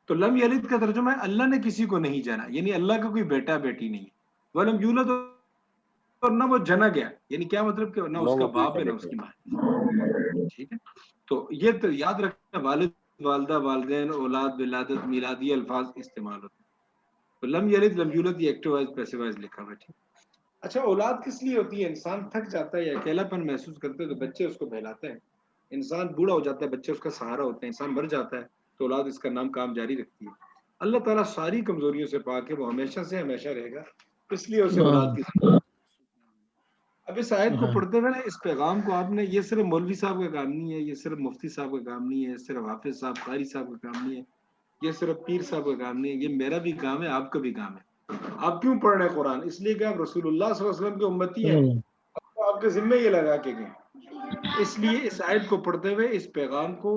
تو لم یلد کا ترجمہ ہے اللہ نے کسی کو نہیں جانا، یعنی اللہ کا کوئی بیٹا بیٹی نہیں ہے۔ ولم یولد اور نہ وہ جنا گیا، یعنی کیا مطلب کہ نہ اس کا باپ ہے نہ اس کی ماں ہے، ٹھیک ہے۔ تو یہ تو یاد رکھنا، والد والدہ والدین اولاد ولادت میلادی الفاظ استعمال ہوتے ہیں۔ تو لم یلد لم یولد یہ ایکٹیو وائز پیسو وائز لکھا ہوا ہے، ٹھیک۔ اچھا اولاد کس لیے ہوتی ہے؟ انسان تھک جاتا ہے یا اکیلا پن محسوس کرتے ہیں تو بچے اس کو بہلاتے ہیں، انسان بوڑھا ہو جاتا ہے بچے اس کا سہارا ہوتے ہیں، انسان مر جاتا ہے تو اولاد اس کا نام کام جاری رکھتی ہے۔ اللہ تعالیٰ ساری کمزوریوں سے پاک ہے، وہ ہمیشہ سے ہمیشہ رہے گا، اس لیے اسے اولاد کی ضرورت۔ اب اس آیت کو پڑھتے ہوئے نا اس پیغام کو آپ نے، یہ صرف مولوی صاحب کا کام نہیں ہے، یہ صرف مفتی صاحب کا کام نہیں ہے، صرف حافظ صاحب قاری صاحب کا کام نہیں ہے، یہ صرف پیر صاحب کا کام نہیں ہے، یہ میرا بھی کام ہے، آپ کا بھی کام ہے۔ آپ کیوں پڑھ رہے ہیں قرآن؟ اس لیے کہ آپ رسول اللہ صلی اللہ علیہ وسلم کے امتی ہیں، آپ کے ذمہ یہ لگا کے گئے، اس لیے اس آیت کو پڑھتے ہوئے اس پیغام کو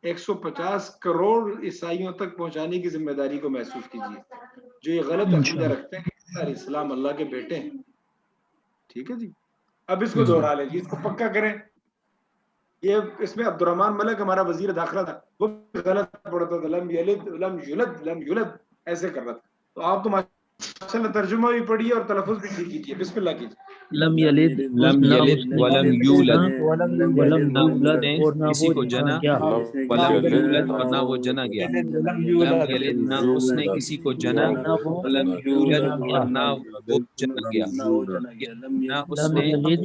150 کروڑ عیسائیوں تک پہنچانے کی ذمہ داری کو محسوس کیجیے، جو یہ غلط عقیدہ رکھتے ہیں کہ عیسیٰ علیہ السلام اللہ کے بیٹے ہیں، ٹھیک ہے جی۔ اب اس کو دوہرا لیں جی، اس کو پکا کریں۔ یہ اس میں عبد الرحمان ملک ہمارا وزیر داخلہ تھا، وہ غلط پڑھتا تھا، لم یلد لم یولد لم یولد ایسے کر رہا تھا، تو آپ تو چلو ترجمہ بھی پڑھیے اور تلفظ بھی ٹھیک کیجیے. بسم اللہ کیجیے. لم یلد ولم یولد ولم یولد نے کسی کو جنا ولم یولد اور نہ وہ جنا گیا. لم یلد نہ اس نے کسی کو جنا ولم یولد اور نہ وہ جنا گیا. نہ اس نے کسی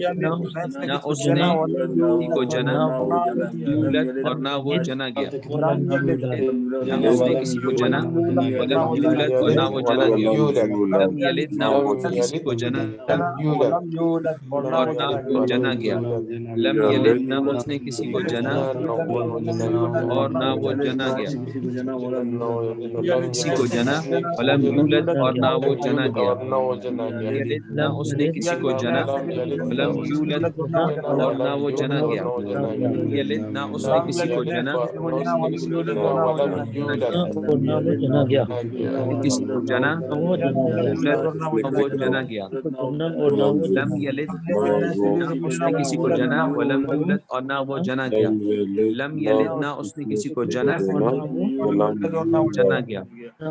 کو جنا یولد اور نہ وہ جنا گیا. نہ اس نے کسی کو جنا ولم یولد اور نہ وہ جنا گیا. لم یلد نہ اس نے کسی کو جنا اور نہ وہ جنا گیا. لم یلد نہ اس نے کسی کو جنا اور نہ وہ جنا گیا. کسی کو جنا ولم یولد اور نہ وہ جنا گیا. یلد نہ اس نے کسی کو جنا ولم یولد اور نہ وہ جنا گیا. یلد نہ اس نے کسی کو جنا کسی کو جنا وہ جنا گیا. لم یلد نہ اس نے کسی کو جنا ولم یولد اور نہ وہ جنا گیا. لم یلد نہ اس نے کسی کو جنا جنا گیا.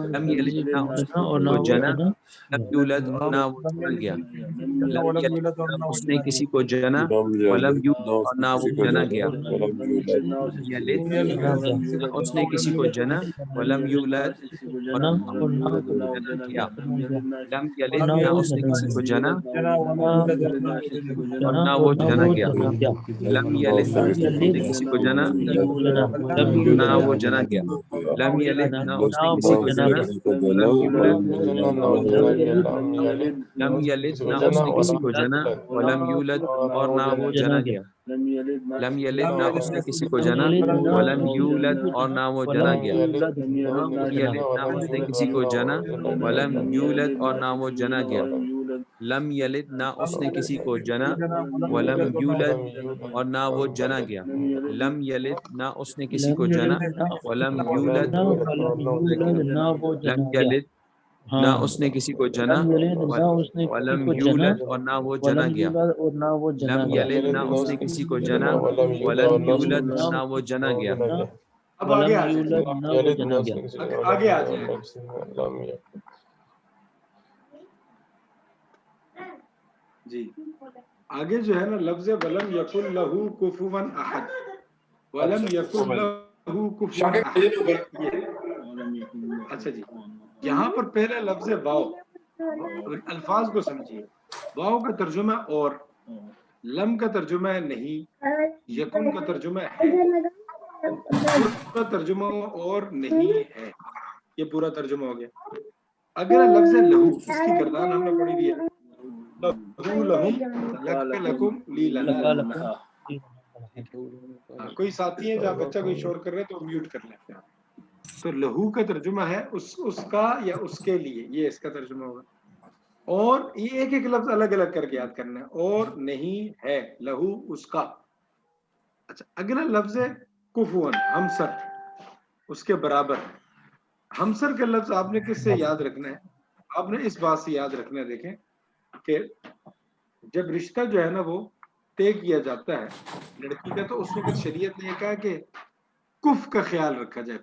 لم یلد نہ اس نے کسی کو جنا لم یولد نہ وہ جنا گیا. لم یلد نہ اس نے کسی کو جنا ولم یولد اور نہ وہ جنا گیا. یلد نہ اس نے کسی کو جنا ولم یولد اور نہ وہ جنا گیا. لم یلد نہ اس نے کسی کو جنا اور نہ وہ جنا گیا. لم یلد نہ اس نے کسی کو جنا نہ وہ جنا گیا. لم یلد نہ اس نے کسی کو جنا لم یولد لم یلد نہ اس نے کسی کو جنا ولم یولد اور نہ وہ جنا گیا. لم یلد نہ اس نے کسی کو جنا ولم یولد اور نہ وہ جنا گیا. لم یلد نہ اس نے کسی کو جنا ولم یولد اور نہ وہ جنا گیا. لم یلد نہ اس نے کسی کو جنا ولم یولد اور نہ وہ جنا گیا. لم یلد نہ اس نے کسی کو جنا ولم یولد لم یلد نہ اس نے کسی کو جنا ولم یولد اور نہ وہ جنا گیا. لم یلد نہ اس نے کسی کو جنا ولم یولد اور نہ وہ جنا گیا. اب آگے آ جائیں. آگے آ جائیں. جی آگے جو ہے نا لفظ ولم یکن لہو کفوا احد. ولم یکن لہو کفوا احد. اچھا جی یہاں پر پہلا لفظ واو. الفاظ کو سمجھیے. واو کا ترجمہ اور، لم کا ترجمہ نہیں، یکن کا ترجمہ ہے، کا ترجمہ اور نہیں ہے. یہ پورا ترجمہ ہو گیا. اگر لفظ لہو اس کی گردان ہم نے پڑھی ہوئی ہے. لہو لہم لک لکم لی لنا. کوئی ساتھی ہیں جہاں بچہ کوئی شور کر رہے تو میوٹ کر لیں. تو لہو کا ترجمہ ہے اس کا یا اس کے لیے، یہ اس کا ترجمہ ہوگا. اور یہ ایک ایک لفظ الگ الگ کر کے یاد کرنا ہے. اور نہیں ہے لہو اس کا. اچھا اگلا لفظ کفوا ہمسر، اس کے برابر. ہمسر کا لفظ آپ نے کس سے یاد رکھنا ہے؟ آپ نے اس بات سے یاد رکھنا ہے. دیکھیں کہ جب رشتہ جو ہے نا وہ طے کیا جاتا ہے لڑکی کا، تو اس وقت شریعت نے یہ کہا کہ کف کا خیال رکھا جائے.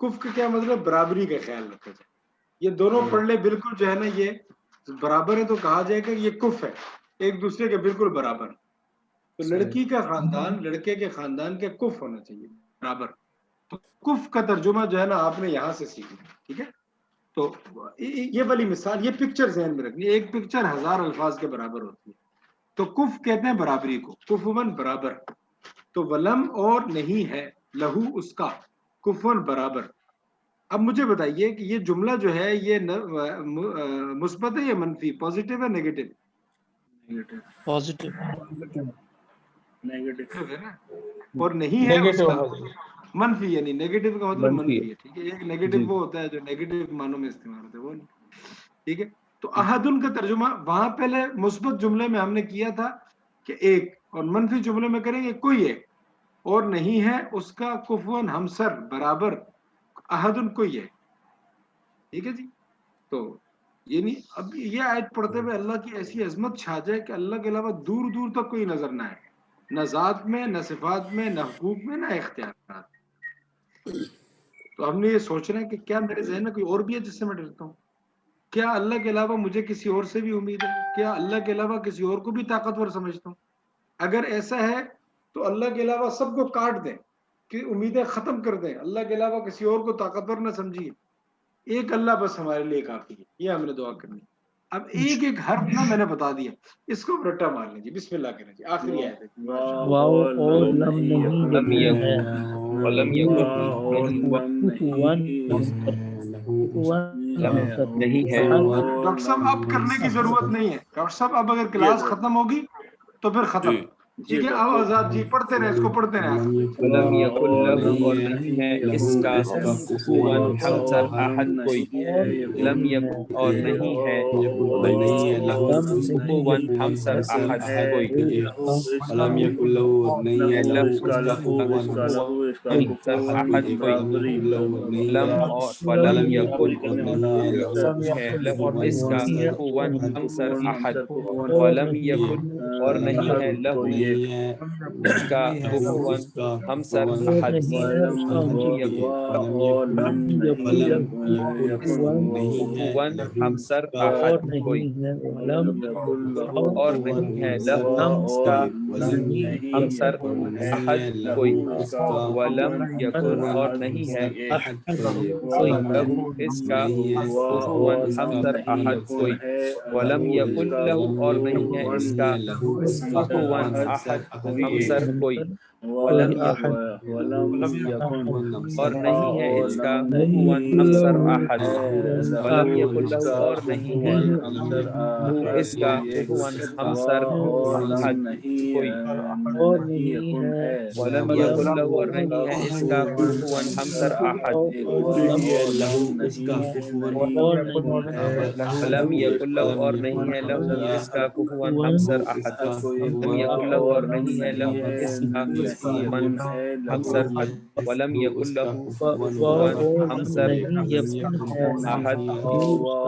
کف کا کیا مطلب؟ برابری کا خیال رکھا جائے. یہ دونوں پڑھ لے بالکل جو ہے نا یہ برابر ہے، تو کہا جائے کہ یہ کف ہے، ایک دوسرے کے بالکل برابر. تو لڑکی کا خاندان لڑکے کے خاندان کے کف ہونا چاہیے، برابر. تو کف کا ترجمہ جو ہے نا آپ نے یہاں سے سیکھنا. ٹھیک ہے؟ تو یہ والی مثال، یہ پکچر ذہن میں رکھنی ہے. ایک پکچر 1000 الفاظ کے برابر ہوتی ہے. تو کف کہتے ہیں برابری کو، کفون برابر. تو ولم اور نہیں ہے لہو اس کا، کفون برابر. اب مجھے بتائیے کہ یہ جملہ جو ہے یہ مثبت ہے یا منفی؟ پازیٹیو ہے نیگیٹو؟ پازیٹیو. اور نہیں ہے اس کا منفی، یعنی نیگیٹو کا مطلب منفی ہے. ٹھیک ہے؟ ایک نیگیٹو وہ ہوتا ہے جو نیگیٹو معنوں میں استعمال ہوتا ہے، وہ نہیں. ٹھیک ہے؟ تو احدن کا ترجمہ وہاں پہلے مثبت جملے میں ہم نے کیا تھا کہ ایک، اور منفی جملے میں کریں گے کوئی ایک. اور نہیں ہے اس کا کفوا ہمسر برابر، احدن کوئی ہے. ٹھیک ہے جی؟ تو یعنی اب یہ آیت پڑھتے ہوئے اللہ کی ایسی عظمت چھا جائے کہ اللہ کے علاوہ دور دور تک کوئی نظر نہ آئے، نہ ذات میں، نہ صفات میں، نہ حقوق میں، نہ اختیارات. تو ہم نے یہ سوچنا ہے کہ کیا میرے ذہن میں کوئی اور بھی ہے جس سے میں ڈرتا ہوں؟ کیا اللہ کے علاوہ مجھے کسی اور سے بھی امید ہے؟ کیا اللہ کے علاوہ کسی اور کو بھی طاقتور سمجھتا ہوں؟ اگر ایسا ہے تو اللہ کے علاوہ سب کو کاٹ دیں کہ امیدیں ختم کر دیں، اللہ کے علاوہ کسی اور کو طاقتور نہ سمجھیے، ایک اللہ بس ہمارے لیے کافی ہے، یہ ہم نے دعا کرنی ہے۔ اب ایک ایک حرف نا میں نے بتا دیا، اس کو رٹا مار لیجیے، بسم اللہ کریں جی، آخری آیت ہے۔ واو اور لم نہیں لم یکن یکن ہے، ولم یکن نہیں ہے ڈاکٹر صاحب اب کرنے کی ضرورت نہیں ہے، ڈاکٹر صاحب اب اگر کلاس ختم ہوگی تو پھر ختم، ٹھیک ہے؟ اب آزاد جی پڑھتے رہے، اس کو پڑھتے رہے۔ ولم یکن لہو اور نہیں ہے اس کا کفوا ہمسر احد کوئی، لم یکن اور نہیں ہے کفوا ہمسر احد کوئی، لم یکن لہو نہیں ہے لہو اس کا لہو اس کا لہو اس کا ہمسر احد کوئی، لم اور ولم یکن ہے لہو اس کا کفوا ہمسر احد، ولم یکن اور نہیں ہے لہو اس کا کفوا ہمسر احد، ولم یکن کفوا ہمسر احد کوئی، اور نہیں ہے لہو اس کا ہمسر احد کوئی، ولم یکن اور نہیں ہے لہو اس کا کفوا ہمسر احد کوئی، ولم یکن لہو اور نہیں ہے اس کا کفوا احد ہمسر کوئی، ولم یکن اور نہیں ہے اس کا کفوا ہمسر احد، ولم یکن لہو اور نہیں ہے لہو اس کا کفوا ہمسر احد کوئی، ولم یکن لہو اور نہیں ہے اس کا کفوا ہمسر احد، ولم یکن لہو اور نہیں ہے لہو اس کا کفوا ہمسر احد، ولم یکن لہو اور نہیں ہے لہو اس کا کفوا ہمسر احد، ولم یکن لہو کفوا ہمسر احد،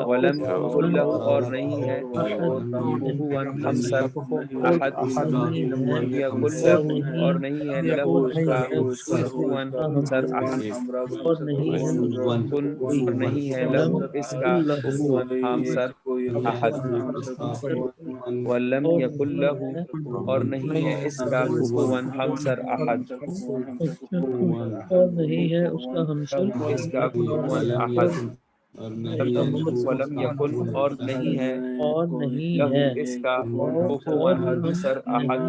ولم یکن لہو اور نہیں ہے کفوا ہمسر احد، ولم یکن لہو اور نہیں ہے لہو اس کا کفوا ہمسر احد، کن اور نہیں ہے لہو اس کا کفوا ہمسر احد، ولم یکن لہو اور نہیں ہے اس کا کفوا ہمسر احد، لہو اس کا کفوا احد، ولم یکن اور نہیں ہے لہو اس کا کفوا ہمسر احد۔